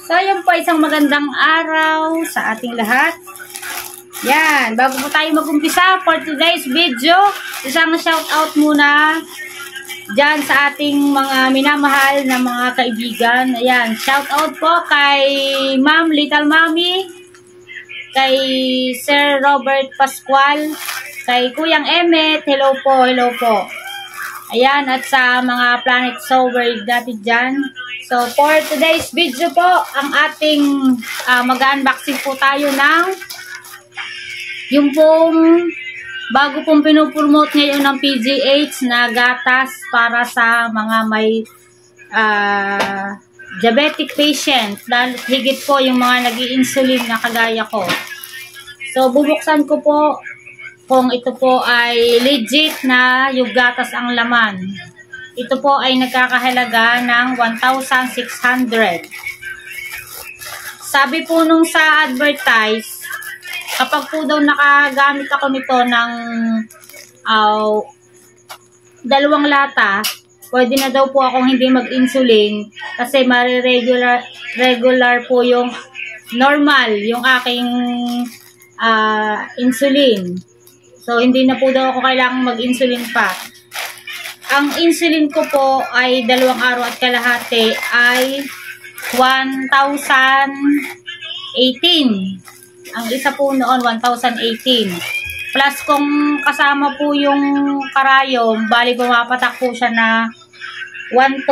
So, yun po, isang magandang araw sa ating lahat. Yan, bago po tayo mag-umpisa for today's video, isang shoutout muna dyan sa ating mga minamahal na mga kaibigan. Ayan, shoutout po kay Ma'am Little Mommy, kay Sir Robert Pascual, kay Kuyang Emmet, hello po, hello po. Ayan, at sa mga Planet Sober dati dyan. So, for today's video po, ang ating mag-unboxing po tayo ng yung pong bago pong pinupromote ngayon ng PGH na gatas para sa mga may diabetic patient. Dahil higit po yung mga nag-i-insulin na kagaya ko. So, bubuksan ko po kung ito po ay legit na yung gatas ang laman. Ito po ay nagkakahalaga ng 1,600. Sabi po nung sa advertise, kapag po daw nakagamit ako nito ng 2 lata, pwede na daw po akong hindi mag-insulin kasi regular po yung normal, yung aking insulin. So, hindi na po daw ako kailangang mag-insulin pa. Ang insulin ko po ay 2 araw at kalahati ay 1,018. Ang isa po noon 1,018. Plus kung kasama po yung karayom, bali bumapatak po siya na 1,2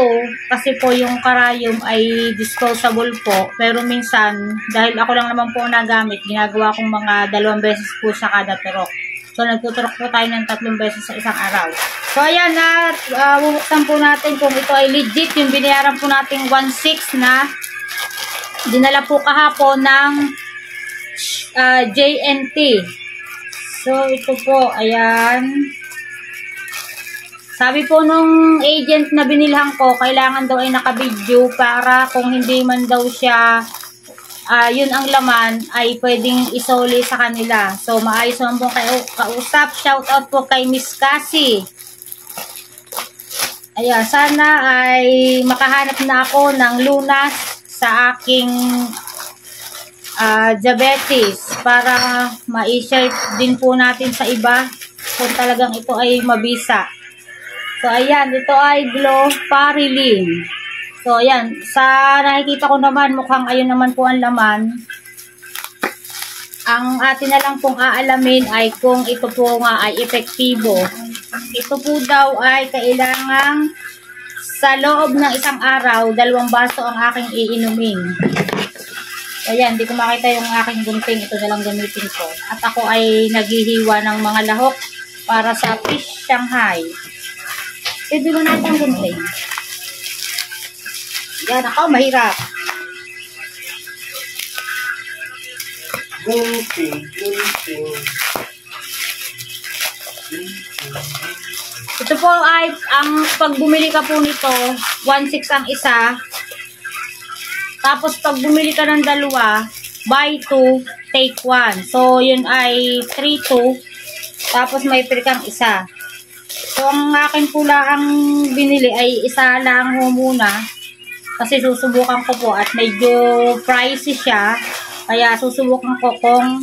kasi po yung karayom ay disposable po. Pero minsan, dahil ako lang naman po nagamit, ginagawa kong mga 2 beses po sa kada turok. So, nagtuturok po tayo ng 3 beses sa isang araw. So, ayan na, bubuksan po natin kung ito ay legit. Yung binayaran po natin 1,600 na dinala po kahapon ng JNT. So, ito po, ayan. Sabi po nung agent na binilhan ko, kailangan daw ay naka-video para kung hindi man daw siya yun ang laman ay pwedeng isoli sa kanila. So, maayos naman po kayo kausap. Shout out po kay Miss Cassie. Ayan, sana ay makahanap na ako ng lunas sa aking diabetes para ma-share din po natin sa iba kung talagang ito ay mabisa. So, ayan, ito ay Gloparilin. So, ayan. Sa nakikita ko naman, mukhang ayun naman po ang laman. Ang atin na lang pong aalamin ay kung ito po nga ay epektibo. Ito po daw ay kailangang sa loob ng 1 araw, 2 baso ang aking iinumin. So, ayan. Di ko makita yung aking gunting. Ito na lang gamitin ko. At ako ay naghihiwa ng mga lahok para sa fish Shanghai. Pwede mo natin ang gunting. Yan ako, mahirap. Ito po ay, ang pag bumili ka po nito, 1,600 ang isa. Tapos pag bumili ka ng 2, buy 2, take 1. So, yun ay 3,2. Tapos may free kang isa. So, ang akin pula ang binili ay isa lang ho muna. Kasi susubukan ko po at medyo pricey siya. Kaya susubukan ko kung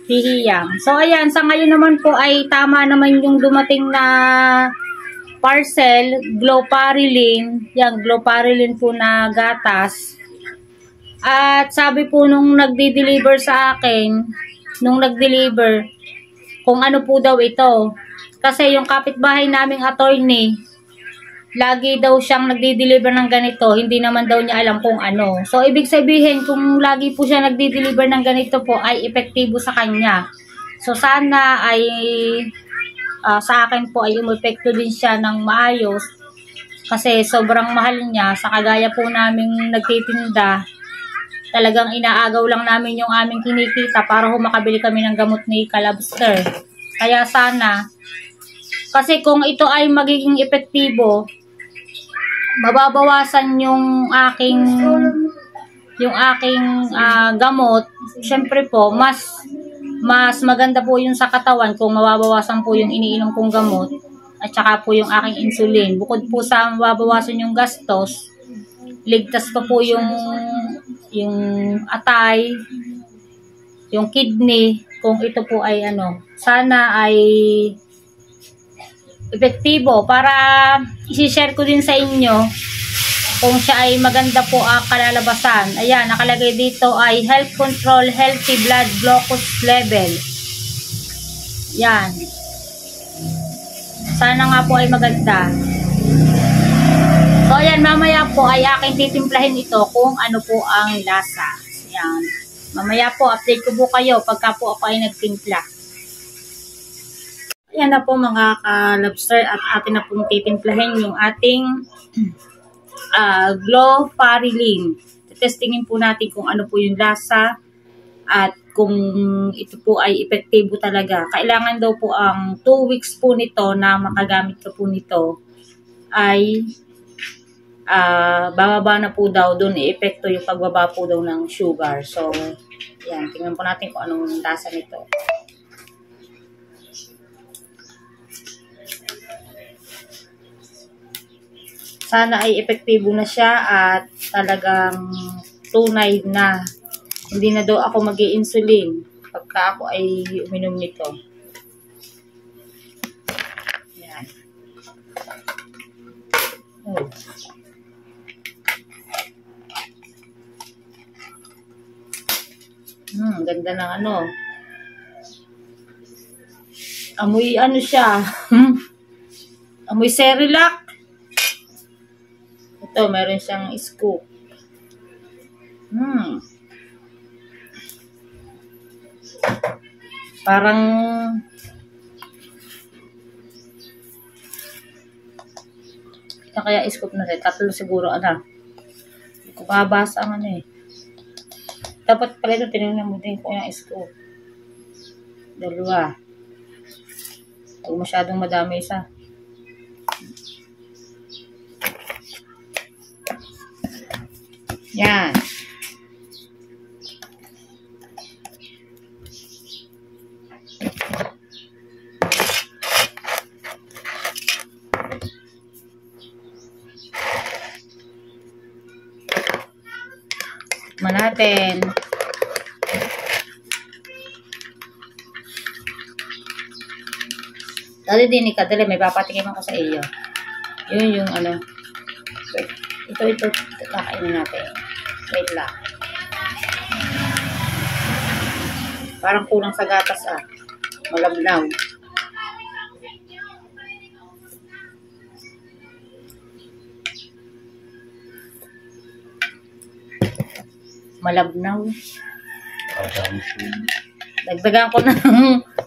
hihiyang. So, ayan. Sa ngayon naman po ay tama naman yung dumating na parcel. Gloparilin. Yan, Gloparilin po na gatas. At sabi po nung nagdi-deliver sa akin, nung nag-deliver, kung ano po daw ito. Kasi yung kapitbahay naming attorney, lagi daw siyang nagdi-deliver ng ganito, hindi naman daw niya alam kung ano. So, ibig sabihin, kung lagi po siya nagdi-deliver ng ganito po, ay epektibo sa kanya. So, sana ay sa akin po ay umepekto din siya ng maayos. Kasi sobrang mahal niya. Sa kagaya po naming nagtitinda, talagang inaagaw lang namin yung aming kinikita para makabili kami ng gamot ni Kalabster. Kaya sana, kasi kung ito ay magiging epektibo, mababawasan yung aking gamot. Siyempre po, mas maganda po yung sa katawan kung mababawasan po yung iniinom kong gamot at saka po yung aking insulin. Bukod po sa mababawasan yung gastos, ligtas pa po yung atay, yung kidney, kung ito po ay ano, sana ay epektibo para i-share ko din sa inyo kung siya ay maganda po ang kalalabasan. Ayan, nakalagay dito ay health control, healthy blood glucose level. Yan. Sana nga po ay maganda. So, ayan, mamaya po ay aking titimplahin ito kung ano po ang lasa. Ayan. Mamaya po, update ko po kayo pagka po ako ay nagtimpla. Ayan na po mga ka-lobster at atin na pong titimplahin yung ating Glofariline. Testingin po natin kung ano po yung lasa at kung ito po ay epektibo talaga. Kailangan daw po ang 2 weeks po nito na makagamit ka po nito ay bababa na po daw doon i-epekto yung pagbaba po daw ng sugar. So, yan. Tingnan po natin kung anong lasa nito. Sana ay epektibo na siya at talagang tunay na hindi na daw ako mag-i-insulin pagka ako ay uminom nito. Yan. Oh. Ganda ng ano. Amoy ano siya. Amoy Cerelac. Ito, meron siyang scoop. Parang ito kaya scoop na rin. 3 siguro, ano. Hindi ko babasa ang ano eh. Dapat pala ito, tinignan mo din ko yung scoop. 2. Huwag masyadong madami isa. Yan. Tikman natin. Dali din ikadali, may papatikim ako sa iyo. Yun yung ano. Ito, kakainin natin. Wait lang. Parang kulang sa gatas Malabnaw. Malabnaw. Dagdagan ko na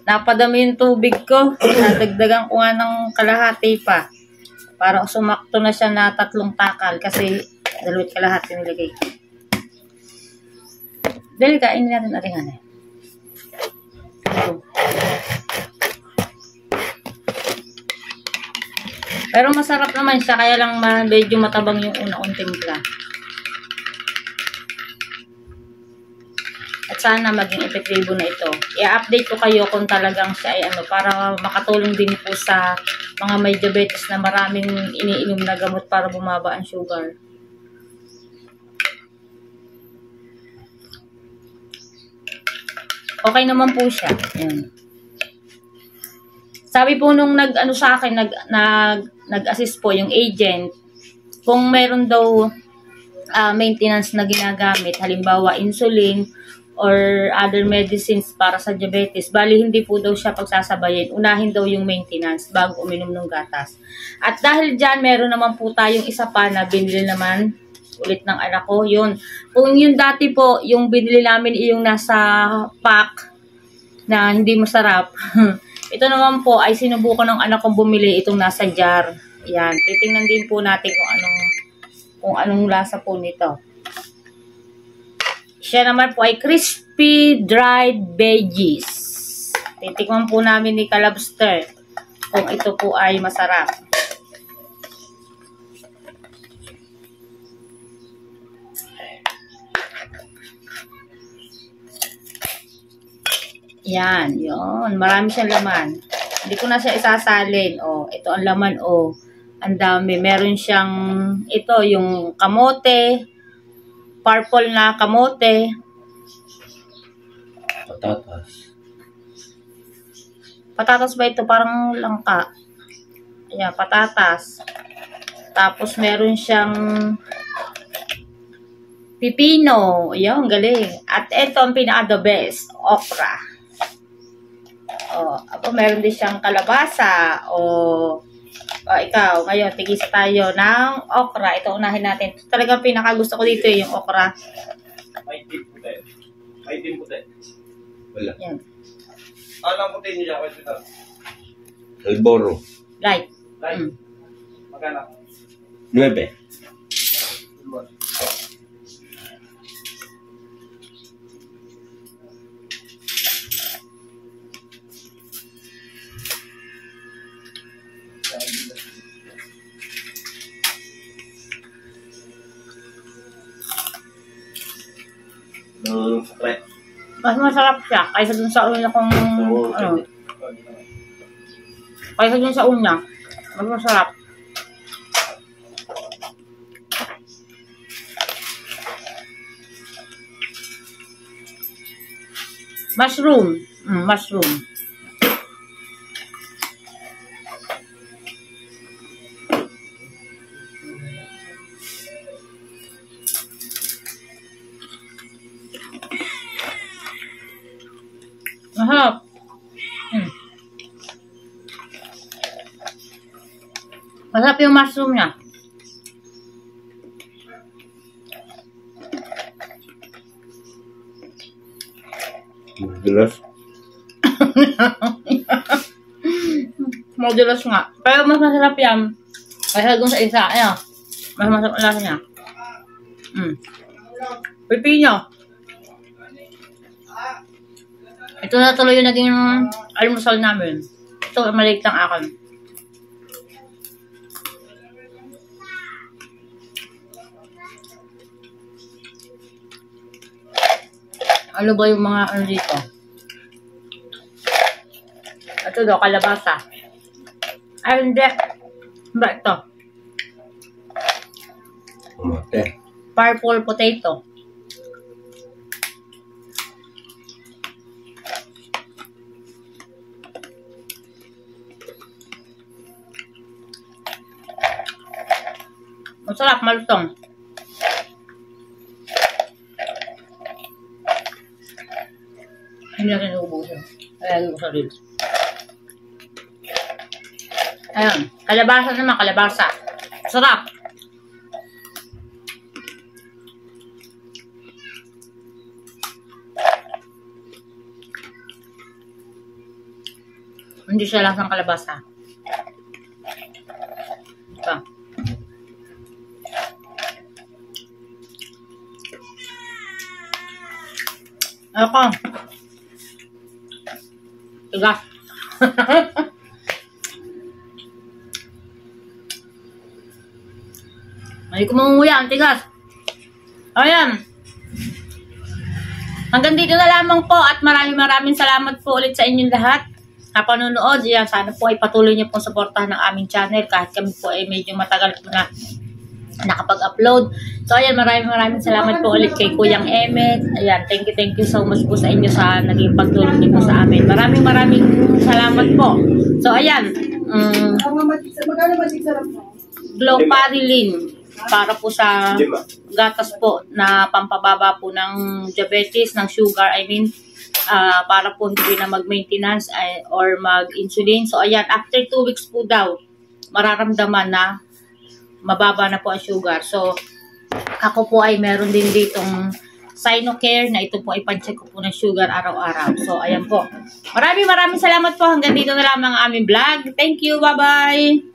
napadami yung tubig ko. Dagdagan ko nga ng kalahati pa. Para sumakto na siya na 3 takal kasi 2 kalahati nilagay ko. Dahil kainin natin natin Pero masarap naman siya, kaya lang medyo matabang yung una-un timpla. At sana maging epektibo na ito. I-update ko kayo kung talagang siya ay ano, para makatulong din po sa mga may diabetes na maraming iniinom na gamot para bumaba ang sugar. Okay naman po siya. Yan. Sabi po nung nag-ano sa akin, nag-assist po yung agent, kung meron daw maintenance na ginagamit, halimbawa insulin or other medicines para sa diabetes, bali hindi po daw siya pagsasabayin. Unahin daw yung maintenance bago uminom ng gatas. At dahil dyan, meron naman po tayong isa pa na binili naman ulit ng anak ko. Yun. Kung yung dati po, yung binili namin yung nasa pack na hindi masarap. Ito naman po ay sinubukan ng anak kong bumili itong nasa jar. Yan. Titingnan din po natin kung anong lasa po nito. Siya naman po ay crispy dried veggies. Titikman po namin ni Kalobster kung ito po ay masarap. Yan, yun. Marami siyang laman. Hindi ko na siya isasalin. Oh, ito ang laman, oh. Ang dami. Meron siyang, ito, yung kamote, purple na kamote. Patatas. Patatas ba ito? Parang langka. Ayan, patatas. Tapos meron siyang pipino. Ayan, galing. At ito ang pinaka-the best, okra. Apo, meron din siyang kalabasa. Ikaw, ngayon, tigisa tayo ng okra. Ito, unahin natin. Talagang pinaka-gusto ko dito yung okra. May tip puti. May tip puti. Wala. Yan. Alam puti niya ako ito. Alboro. Light. Right. Magkano? 9. Sakre. Mas masarap siya kaysa dun sa una kong, kaysa dun sa una. Mas masarap. Mushroom. Mushroom. Masarap. Masarap yung mushroom niya. Madalas. Modulos nga. Pero mas masarap yan. Kaya dun sa isa. Ayan. Mas masarap ang lasa niya. Pipino. Ito na tuloy yung naging almusal namin. Ito, maliit lang akin. Ano ba yung mga ano dito? Ito daw, kalabasa. Ay, hindi. Ba ito? Mate. Purple potato. Masarap, malutong. Hindi natin naubusin. Kaya ko sa reels. Ayun. Kalabasa naman, kalabasa. Sarap. Hindi siya lasang kalabasa. Ito. Ako. Tigas. Hindi ko mangunguya. Ang tigas. Ayan. Hanggang dito na lamang po at maraming salamat po ulit sa inyong lahat. Kapanonood. Yan, sana po ay patuloy niyo pong suportahan ng aming channel kahit kami po ay medyo matagal po na nakapag-upload. So, ayan, maraming salamat po ulit kay Kuyang Emmet. Ayan, thank you so much po sa inyo sa naging pagtulong niyo po sa amin. Maraming salamat po. So, ayan, Gloparilin para po sa gatas po na pampababa po ng diabetes, ng sugar, I mean, para po hindi na mag-maintenance or mag-insulin. So, ayan, after 2 weeks po daw, mararamdaman na mababa na po ang sugar. So, ako po ay meron din ditong Sinocare na ito po ay pan-check ko po ng sugar araw-araw. So, ayan po. Maraming salamat po. Hanggang dito na lamang ang aming vlog. Thank you. Bye-bye.